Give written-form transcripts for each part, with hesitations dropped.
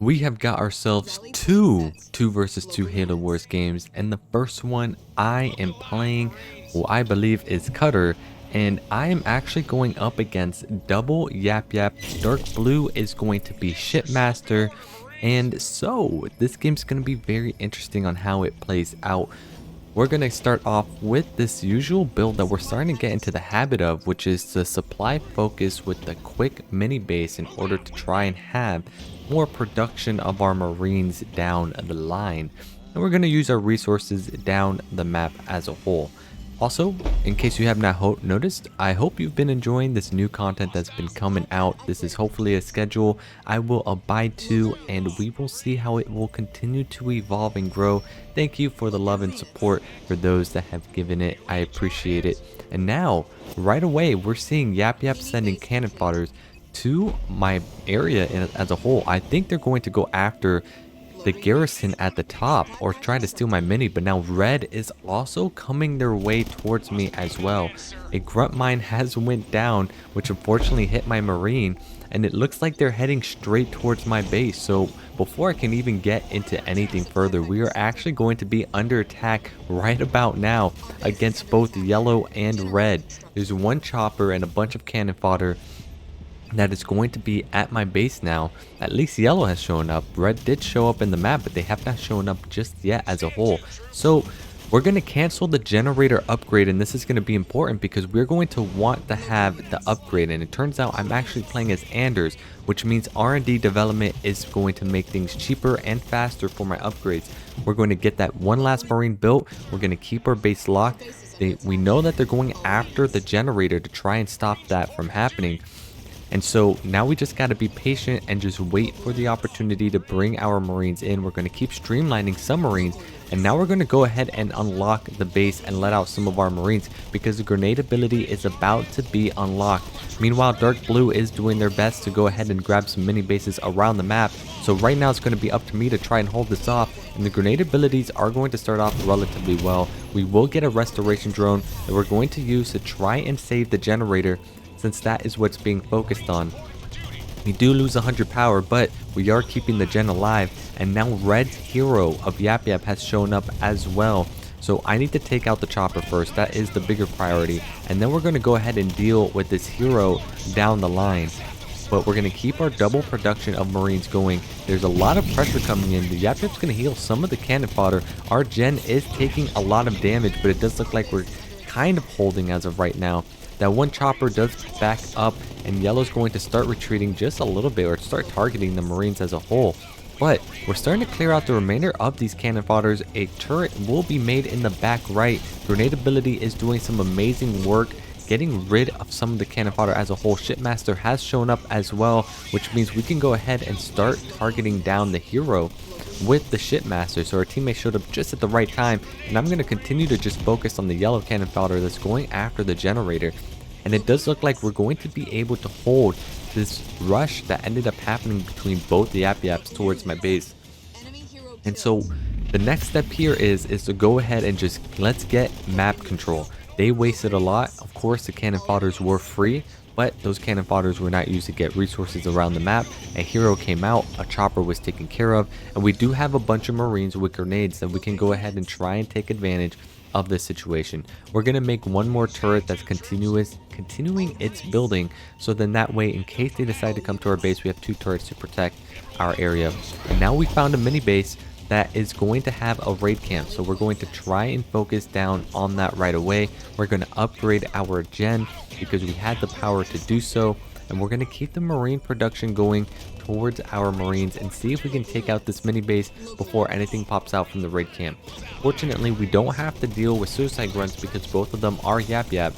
We have got ourselves two versus two Halo Wars games, and the first one I am playing, who I believe is Cutter, and I am actually going up against double Yap Yap. Dark Blue is going to be Shipmaster, and so this game's going to be very interesting on how it plays out. We're going to start off with this usual build that we're starting to get into the habit of, which is the supply focus with the quick mini base in order to try and have more production of our Marines down the line. And we're going to use our resources down the map as a whole. Also, in case you have not noticed, I hope you've been enjoying this new content that's been coming out. This is hopefully a schedule I will abide to, and we will see how it will continue to evolve and grow. Thank you for the love and support for those that have given it. I appreciate it. And now, right away, we're seeing Yap Yap sending cannon fodders to my area as a whole. I think they're going to go after the garrison at the top or try to steal my mini, but now red is also coming their way towards me as well. A grunt mine has went down, which unfortunately hit my marine, and it looks like they're heading straight towards my base. So before I can even get into anything further, we are actually going to be under attack right about now against both yellow and red. There's one chopper and a bunch of cannon fodder that is going to be at my base now. At least yellow has shown up. Red did show up in the map, but they have not shown up just yet as a whole. So we're going to cancel the generator upgrade, and this is going to be important because we're going to want to have the upgrade. And it turns out I'm actually playing as Anders, which means R&D development is going to make things cheaper and faster for my upgrades. We're going to get that one last marine built. We're going to keep our base locked. We know that they're going after the generator to try and stop that from happening. And so now we just got to be patient and just wait for the opportunity to bring our Marines in. We're going to keep streamlining some Marines. And now we're going to go ahead and unlock the base and let out some of our Marines because the grenade ability is about to be unlocked. Meanwhile, Dark Blue is doing their best to go ahead and grab some mini bases around the map. So right now it's going to be up to me to try and hold this off. And the grenade abilities are going to start off relatively well. We will get a restoration drone that we're going to use to try and save the generator, since that is what's being focused on. We do lose 100 power, but we are keeping the gen alive, and now Red's hero of Yap Yap has shown up as well. So I need to take out the chopper first. That is the bigger priority, and then we're going to go ahead and deal with this hero down the line. But we're going to keep our double production of Marines going. There's a lot of pressure coming in. The Yap Yap's going to heal some of the cannon fodder. Our gen is taking a lot of damage, but it does look like we're kind of holding as of right now. That one chopper does back up, and yellow's going to start retreating just a little bit or start targeting the Marines as a whole. But we're starting to clear out the remainder of these cannon fodders. A turret will be made in the back right. Grenade ability is doing some amazing work getting rid of some of the cannon fodder as a whole. Shipmaster has shown up as well, which means we can go ahead and start targeting down the hero with the Shipmaster. So our teammate showed up just at the right time, and I'm going to continue to just focus on the yellow cannon fodder that's going after the generator. And it does look like we're going to be able to hold this rush that ended up happening between both the Yap Yaps towards my base. And so the next step here is to go ahead and just let's get map control. They wasted a lot. Of course, the cannon fodders were free, but those cannon fodders were not used to get resources around the map. A hero came out, a chopper was taken care of, and we do have a bunch of Marines with grenades that we can go ahead and try and take advantage of this situation. We're going to make one more turret that's continuing its building, so then that way, in case they decide to come to our base, we have two turrets to protect our area. And now we found a mini base that is going to have a raid camp, so we're going to try and focus down on that right away. We're going to upgrade our gen because we had the power to do so, and we're going to keep the Marine production going towards our Marines and see if we can take out this mini base before anything pops out from the raid camp. Fortunately, we don't have to deal with suicide grunts because both of them are Yap Yap.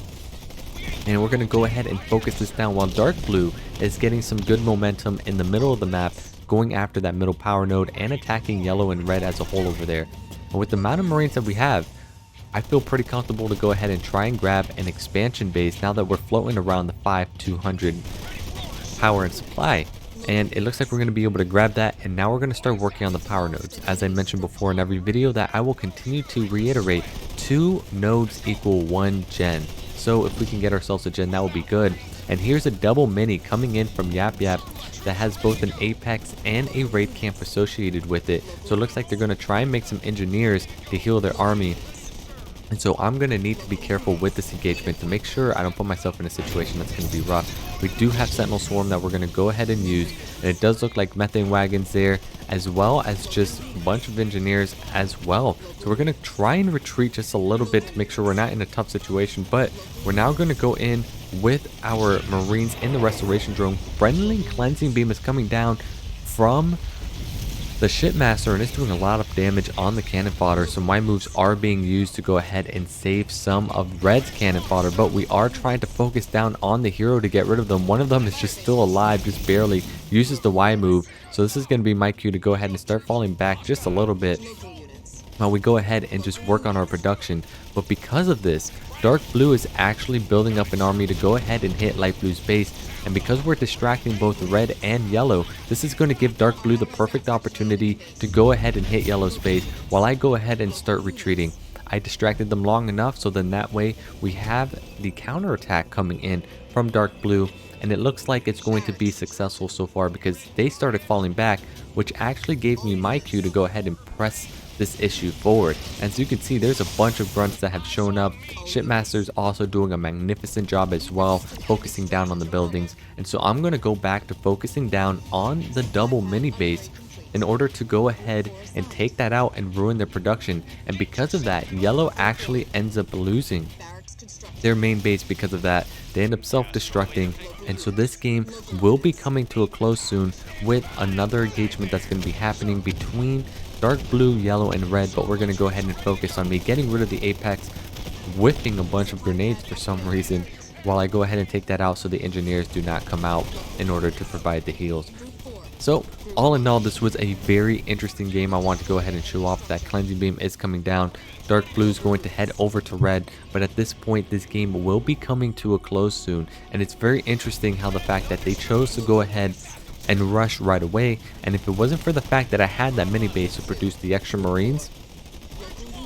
And we're going to go ahead and focus this down while Dark Blue is getting some good momentum in the middle of the map, going after that middle power node and attacking yellow and red as a whole over there. And with the amount of Marines that we have, I feel pretty comfortable to go ahead and try and grab an expansion base now that we're floating around the 5,200 power and supply. And it looks like we're going to be able to grab that, and now we're going to start working on the power nodes. As I mentioned before in every video, that I will continue to reiterate, 2 nodes equal 1 gen. So if we can get ourselves a gen, that would be good. And here's a double mini coming in from Yap Yap that has both an Apex and a raid camp associated with it. So it looks like they're going to try and make some engineers to heal their army. And so I'm going to need to be careful with this engagement to make sure I don't put myself in a situation that's going to be rough. We do have Sentinel Swarm that we're going to go ahead and use. And it does look like methane wagons there, as well as just a bunch of engineers as well. So we're going to try and retreat just a little bit to make sure we're not in a tough situation. But we're now going to go in with our Marines in the restoration drone. Friendly cleansing beam is coming down from the shipmaster, and it's doing a lot of damage on the cannon fodder. So my moves are being used to go ahead and save some of Red's cannon fodder, but we are trying to focus down on the hero to get rid of them. One of them is just still alive, just barely, uses the Y move. So this is going to be my cue to go ahead and start falling back just a little bit while we go ahead and just work on our production. But because of this, Dark Blue is actually building up an army to go ahead and hit Light Blue's base. And because we're distracting both Red and Yellow, this is going to give Dark Blue the perfect opportunity to go ahead and hit Yellow's base while I go ahead and start retreating. I distracted them long enough so then that way we have the counterattack coming in from Dark Blue. And it looks like it's going to be successful so far because they started falling back, which actually gave me my cue to go ahead and press this issue forward. As you can see, there's a bunch of grunts that have shown up. Shipmaster's also doing a magnificent job as well, focusing down on the buildings. And so I'm going to go back to focusing down on the double mini base in order to go ahead and take that out and ruin their production. And because of that, Yellow actually ends up losing their main base. Because of that, they end up self-destructing, and so this game will be coming to a close soon with another engagement that's going to be happening between Dark Blue, Yellow, and Red. But we're going to go ahead and focus on me getting rid of the Apex, whipping a bunch of grenades for some reason, while I go ahead and take that out so the engineers do not come out in order to provide the heals. So all in all, this was a very interesting game. I want to go ahead and show off that cleansing beam is coming down. Dark Blue is going to head over to Red, but at this point this game will be coming to a close soon. And it's very interesting how the fact that they chose to go ahead and rush right away. And if it wasn't for the fact that I had that mini base to produce the extra Marines,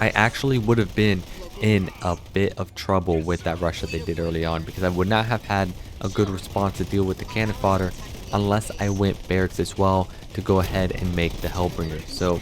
I actually would have been in a bit of trouble with that rush that they did early on, because I would not have had a good response to deal with the cannon fodder unless I went barracks as well to go ahead and make the Hellbringer. So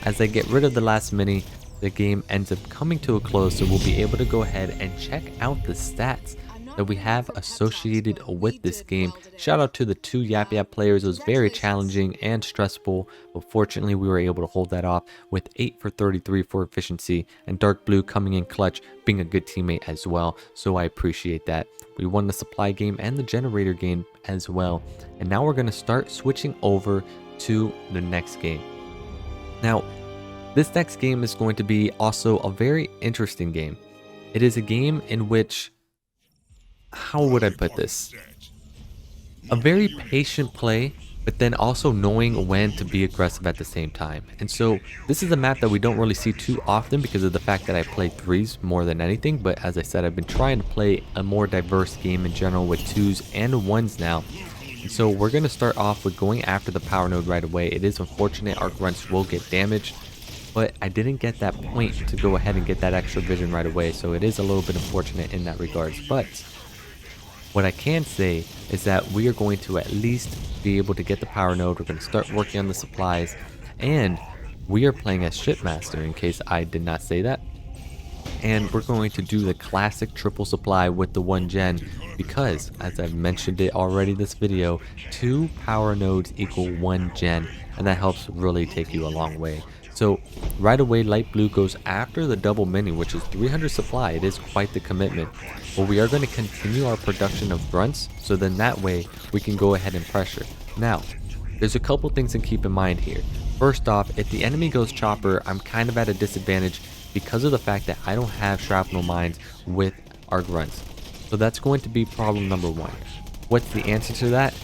as I get rid of the last mini, the game ends up coming to a close, so we'll be able to go ahead and check out the stats that we have associated with this game. Shout out to the 2 Yap Yap players. It was very challenging and stressful, but fortunately we were able to hold that off with 8 for 33 for efficiency, and Dark Blue coming in clutch, being a good teammate as well, so I appreciate that. We won the supply game and the generator game as well, and now we're going to start switching over to the next game. Now this next game is going to be also a very interesting game. It is a game in which, how would I put this? A very patient play, but then also knowing when to be aggressive at the same time. And so this is a map that we don't really see too often because of the fact that I play 3s more than anything. But as I said, I've been trying to play a more diverse game in general with 2s and 1s now. And so we're going to start off with going after the power node right away. It is unfortunate our grunts will get damaged, but I didn't get that point to go ahead and get that extra vision right away. So it is a little bit unfortunate in that regards. But what I can say is that we are going to at least be able to get the power node. We're going to start working on the supplies, and we are playing as Shipmaster, in case I did not say that. And we're going to do the classic triple supply with the 1 gen because, as I've mentioned it already this video, 2 power nodes equal 1 gen, and that helps really take you a long way. So right away, Light Blue goes after the double mini, which is 300 supply. It is quite the commitment. But we are going to continue our production of grunts, so then that way we can go ahead and pressure. Now, there's a couple things to keep in mind here. First off, if the enemy goes chopper, I'm kind of at a disadvantage because of the fact that I don't have shrapnel mines with our grunts. So that's going to be problem number 1. What's the answer to that?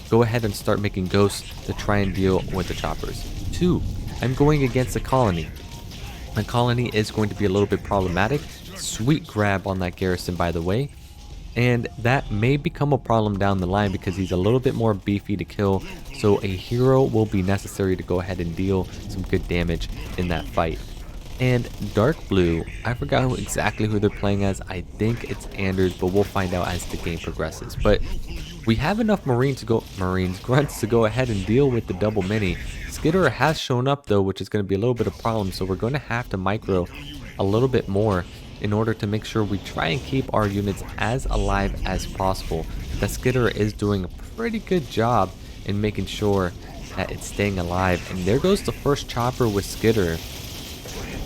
Go ahead and start making ghosts to try and deal with the choppers. 2, I'm going against a colony. The colony is going to be a little bit problematic. Sweet grab on that garrison, by the way. And that may become a problem down the line because he's a little bit more beefy to kill. So a hero will be necessary to go ahead and deal some good damage in that fight. And dark blue, I forgot exactly who they're playing as. I think it's Anders, but we'll find out as the game progresses. But we have enough grunts to go ahead and deal with the double mini. Skitterer has shown up though, which is going to be a little bit of problem. So we're going to have to micro a little bit more in order to make sure we try and keep our units as alive as possible. The Skitterer is doing a pretty good job in making sure that it's staying alive. And there goes the first chopper with Skitterer.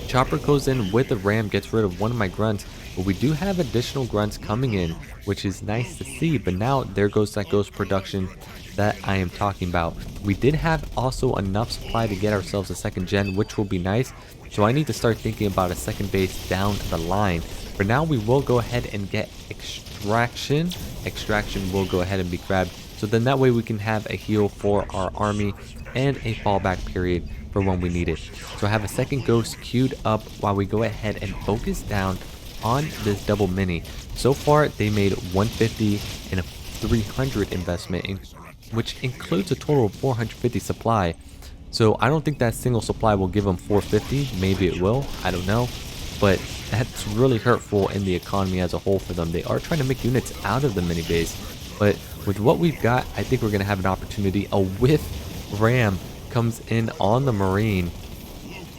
Chopper goes in with a ram, gets rid of one of my grunts, but we do have additional grunts coming in, which is nice to see. But now there goes that ghost production that I am talking about. We did have also enough supply to get ourselves a second gen, which will be nice. So I need to start thinking about a second base down the line. For now, we will go ahead and get extraction. Extraction will go ahead and be grabbed. So then that way we can have a heal for our army and a fallback period for when we need it. So I have a second ghost queued up while we go ahead and focus down on this double mini. So far they made 150 and a 300 investment, which includes a total of 450 supply. So I don't think that single supply will give them 450. Maybe it will, I don't know, but that's really hurtful in the economy as a whole for them. They are trying to make units out of the mini base, but with what we've got, I think we're going to have an opportunity. A whiff ram comes in on the marine,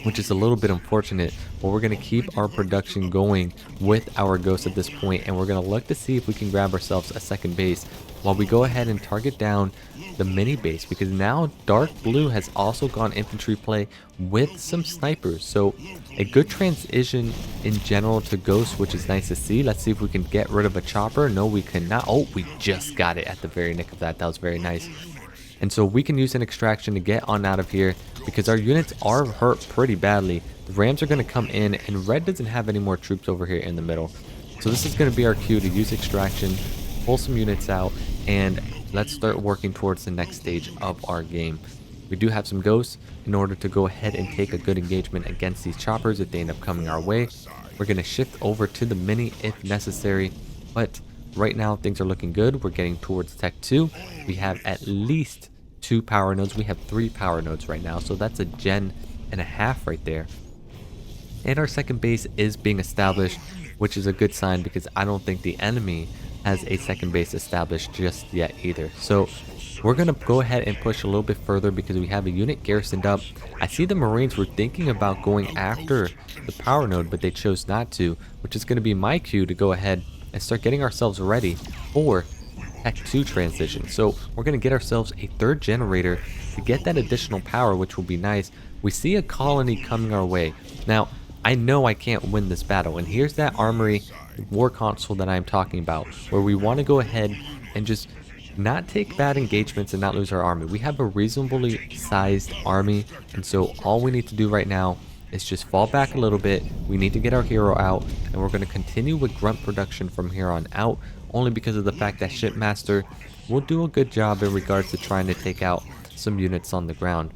which is a little bit unfortunate, but we're going to keep our production going with our ghost at this point, and we're going to look to see if we can grab ourselves a second base while we go ahead and target down the mini base, because now dark blue has also gone infantry play with some snipers. So a good transition in general to ghost, which is nice to see. Let's see if we can get rid of a chopper. No, we cannot. Oh, we just got it at the very nick of that. That was very nice. And so we can use an extraction to get on out of here, because our units are hurt pretty badly. The Rams are going to come in, and red doesn't have any more troops over here in the middle. So this is going to be our cue to use extraction, pull some units out, and let's start working towards the next stage of our game. We do have some ghosts in order to go ahead and take a good engagement against these choppers if they end up coming our way. We're going to shift over to the mini if necessary, but right now things are looking good. We're getting towards Tech 2. We have at least 2 power nodes. We have 3 power nodes right now, so that's a gen and a half right there. And our second base is being established, which is a good sign, because I don't think the enemy has a second base established just yet either. So we're going to go ahead and push a little bit further because we have a unit garrisoned up. I see the Marines were thinking about going after the power node, but they chose not to, which is going to be my cue to go ahead and start getting ourselves ready for Tech 2 transition. So we're going to get ourselves a third generator to get that additional power, which will be nice. We see a colony coming our way. Now, I know I can't win this battle, and here's that armory war console that I'm talking about, where we want to go ahead and just not take bad engagements and not lose our army. We have a reasonably sized army, and so all we need to do right now is just fall back a little bit. We need to get our hero out, and we're going to continue with grunt production from here on out, only because of the fact that Shipmaster will do a good job in regards to trying to take out some units on the ground.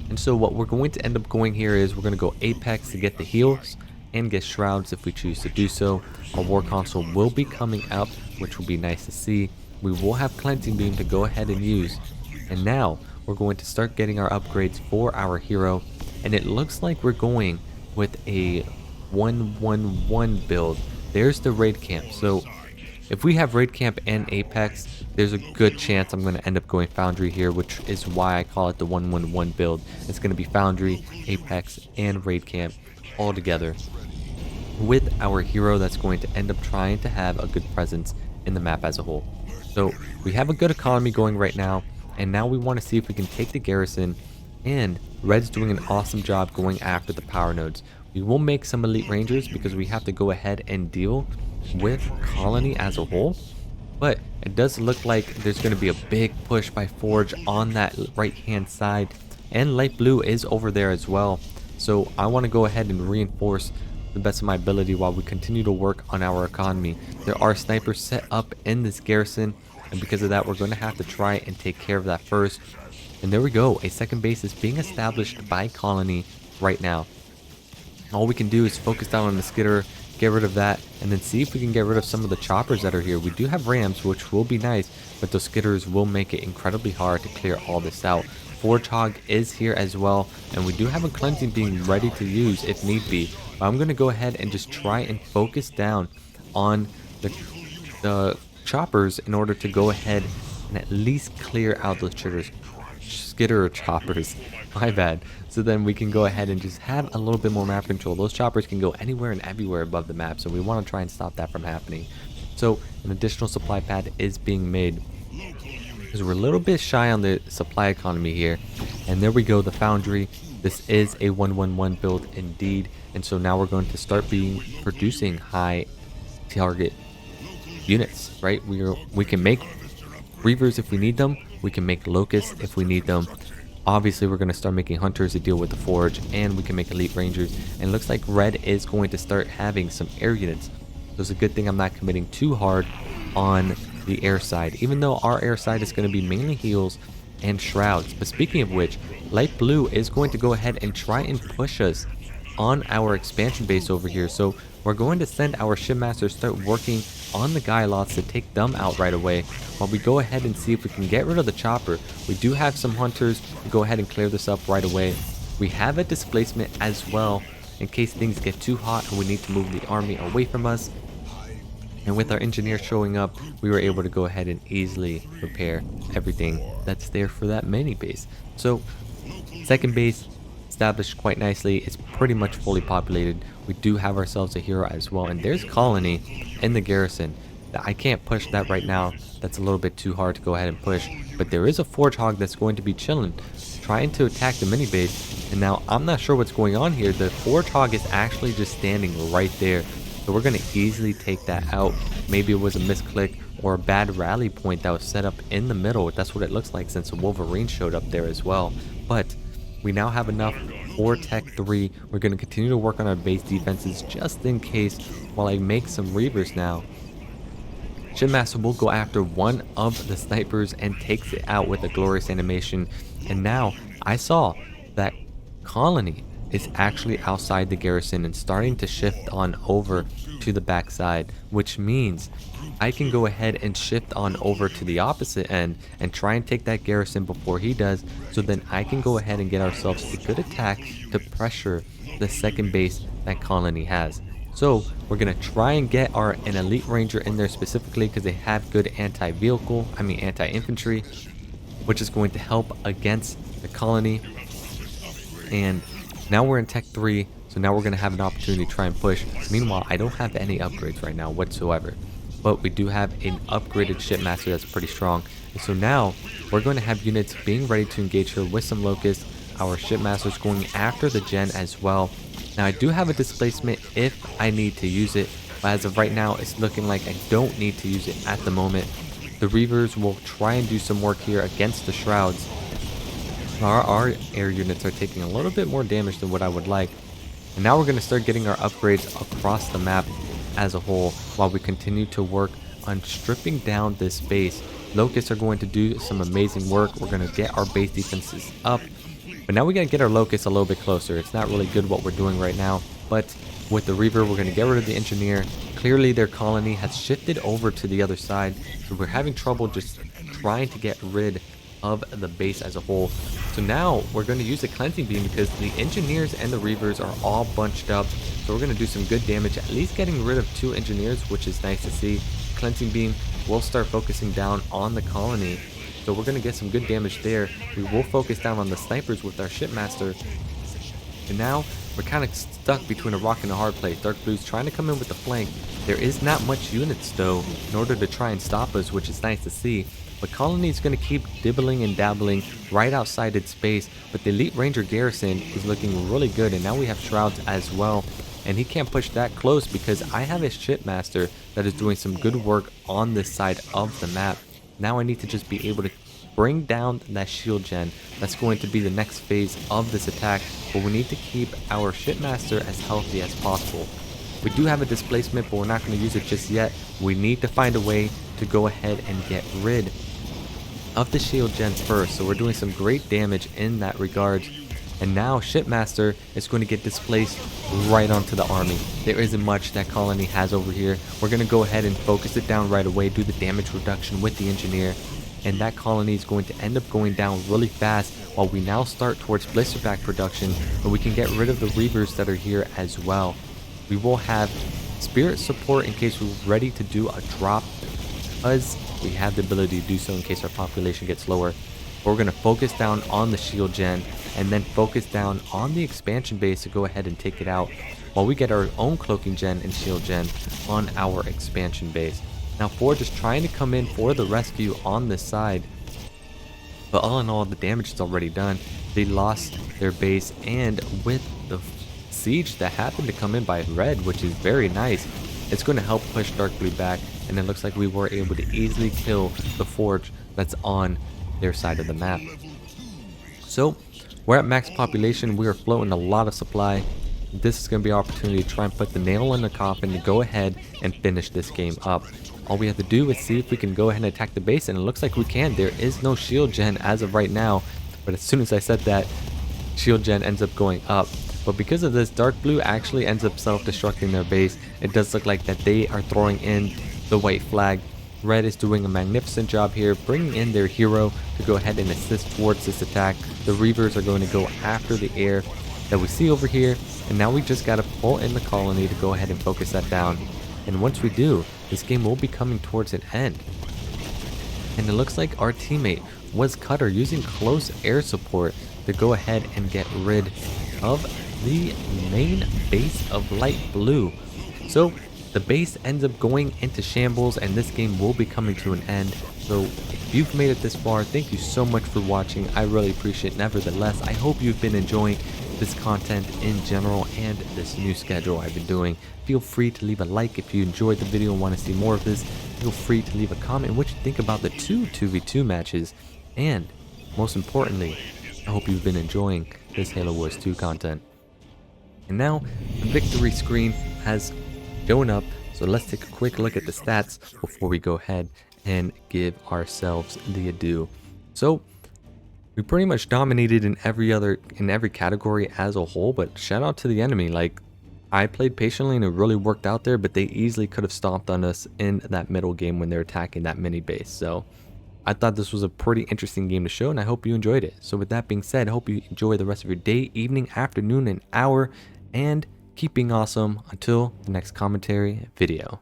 And so what we're going to end up going here is we're going to go Apex to get the heals and get shrouds if we choose to do so. Our war console will be coming up, which will be nice to see. We will have cleansing beam to go ahead and use, and now we're going to start getting our upgrades for our hero, and it looks like we're going with a 1-1-1 build. There's the raid camp. So if we have raid camp and Apex, there's a good chance I'm going to end up going Foundry here, which is why I call it the 1-1-1 build. It's going to be Foundry, Apex, and raid camp all together, with our hero that's going to end up trying to have a good presence in the map as a whole. So we have a good economy going right now, and now we want to see if we can take the garrison, and red's doing an awesome job going after the power nodes. We will make some elite rangers because we have to go ahead and deal with colony as a whole, but it does look like there's going to be a big push by Forge on that right hand side, and light blue is over there as well. So I want to go ahead and reinforce the best of my ability while we continue to work on our economy. There are snipers set up in this garrison, and because of that we're going to have to try and take care of that first. And there we go, a second base is being established by colony right now. All we can do is focus down on the skitter, get rid of that, and then see if we can get rid of some of the choppers that are here. We do have rams, which will be nice, but those skitters will make it incredibly hard to clear all this out. Forge Hog is here as well, and we do have a cleansing being ready to use if need be. But I'm going to go ahead and just try and focus down on the choppers in order to go ahead and at least clear out those skitter choppers. My bad. So then we can go ahead and just have a little bit more map control. Those choppers can go anywhere and everywhere above the map, so we want to try and stop that from happening. So an additional supply pad is being made, because we're a little bit shy on the supply economy here. And there we go, the foundry. This is a 111 build indeed, and so now we're going to start producing high target units, right? We can make reavers if we need them, we can make locusts if we need them. Obviously we're going to start making hunters to deal with the forge, and we can make elite rangers. And it looks like red is going to start having some air units, so it's a good thing I'm not committing too hard on the air side, even though our air side is going to be mainly heals and shrouds. But speaking of which, light blue is going to go ahead and try and push us on our expansion base over here, so we're going to send our shipmasters start working on the guy lots to take them out right away, while we go ahead and see if we can get rid of the chopper. We do have some hunters to go ahead and clear this up right away. We have a displacement as well in case things get too hot and we need to move the army away from us. And with our engineer showing up, we were able to go ahead and easily repair everything that's there for that mini base. So second base established quite nicely. It's pretty much fully populated. We do have ourselves a hero as well, and there's colony in the garrison. I can't push that right now. That's a little bit too hard to go ahead and push, but there is a forge hog that's going to be chilling, trying to attack the mini base. And now I'm not sure what's going on here. The forge hog is actually just standing right there, so we're going to easily take that out. Maybe it was a misclick or a bad rally point that was set up in the middle. That's what it looks like, since a Wolverine showed up there as well. But we now have enough for Tech 3. We're going to continue to work on our base defenses just in case, while I make some reavers now. Shipmaster will go after one of the snipers and takes it out with a glorious animation. And now I saw that colony is actually outside the garrison and starting to shift on over to the backside, which means I can go ahead and shift on over to the opposite end and try and take that garrison before he does, so then I can go ahead and get ourselves a good attack to pressure the second base that colony has. So we're going to try and get an elite ranger in there specifically because they have good anti-infantry, which is going to help against the colony. And now we're in Tech 3, so now we're going to have an opportunity to try and push. Meanwhile, I don't have any upgrades right now whatsoever, but we do have an upgraded shipmaster that's pretty strong. And so now we're going to have units being ready to engage here with some locusts. Our shipmaster's going after the gen as well. Now I do have a displacement if I need to use it, but as of right now it's looking like I don't need to use it at the moment. The reavers will try and do some work here against the shrouds. Our air units are taking a little bit more damage than what I would like. And now we're going to start getting our upgrades across the map as a whole, while we continue to work on stripping down this base. Locusts are going to do some amazing work. We're going to get our base defenses up, but now we got to get our locusts a little bit closer. It's not really good what we're doing right now, but with the reaver we're going to get rid of the engineer. Clearly their colony has shifted over to the other side, so we're having trouble just trying to get rid of the base as a whole. So now we're going to use the cleansing beam because the engineers and the reavers are all bunched up, so we're going to do some good damage, at least getting rid of 2 engineers, which is nice to see. Cleansing beam will start focusing down on the colony, so we're going to get some good damage there. We will focus down on the snipers with our shipmaster, and now we're kind of stuck between a rock and a hard place. Dark Blue's trying to come in with the flank. There is not much units though in order to try and stop us, which is nice to see. But colony is going to keep dibbling and dabbling right outside its base. But the elite ranger garrison is looking really good, and now we have shrouds as well. And he can't push that close because I have a shipmaster that is doing some good work on this side of the map. Now I need to just be able to bring down that shield gen. That's going to be the next phase of this attack, but we need to keep our shipmaster as healthy as possible. We do have a displacement, but we're not going to use it just yet. We need to find a way to go ahead and get rid of the shield gens first, so we're doing some great damage in that regard. And now shipmaster is going to get displaced right onto the army. There isn't much that colony has over here. We're going to go ahead and focus it down right away, do the damage reduction with the engineer, and that colony is going to end up going down really fast while we now start towards blisterback production, and we can get rid of the reavers that are here as well. We will have spirit support in case we're ready to do a drop, because we have the ability to do so in case our population gets lower. But we're going to focus down on the shield gen and then focus down on the expansion base to go ahead and take it out, while we get our own cloaking gen and shield gen on our expansion base. Now Forge is trying to come in for the rescue on this side, but all in all, the damage is already done. They lost their base, and with the siege that happened to come in by red, which is very nice, it's going to help push dark blue back, and it looks like we were able to easily kill the Forge that's on their side of the map. So we're at max population. We are floating a lot of supply. This is going to be our opportunity to try and put the nail in the coffin to go ahead and finish this game up. All we have to do is see if we can go ahead and attack the base, and it looks like we can. There is no shield gen as of right now, but as soon as I said that, shield gen ends up going up. But because of this, dark blue actually ends up self-destructing their base. It does look like that they are throwing in the white flag. Red is doing a magnificent job here, bringing in their hero to go ahead and assist towards this attack. The reavers are going to go after the air that we see over here, and now we just got to pull in the colony to go ahead and focus that down. And once we do, this game will be coming towards an end. And it looks like our teammate was Cutter using close air support to go ahead and get rid of the main base of light blue. So the base ends up going into shambles, and this game will be coming to an end. So if you've made it this far, thank you so much for watching. I really appreciate it. Nevertheless, I hope you've been enjoying this content in general and this new schedule I've been doing. Feel free to leave a like if you enjoyed the video and want to see more of this. Feel free to leave a comment what you think about the 2v2 matches. And most importantly, I hope you've been enjoying this Halo Wars 2 content. And now the victory screen has shown up, so let's take a quick look at the stats before we go ahead and give ourselves the adieu. So we pretty much dominated in every category as a whole, but shout out to the enemy. Like, I played patiently and it really worked out there, but they easily could have stomped on us in that middle game when they're attacking that mini base. So I thought this was a pretty interesting game to show, and I hope you enjoyed it. So with that being said, I hope you enjoy the rest of your day, evening, afternoon, and hour, and keep being awesome until the next commentary video.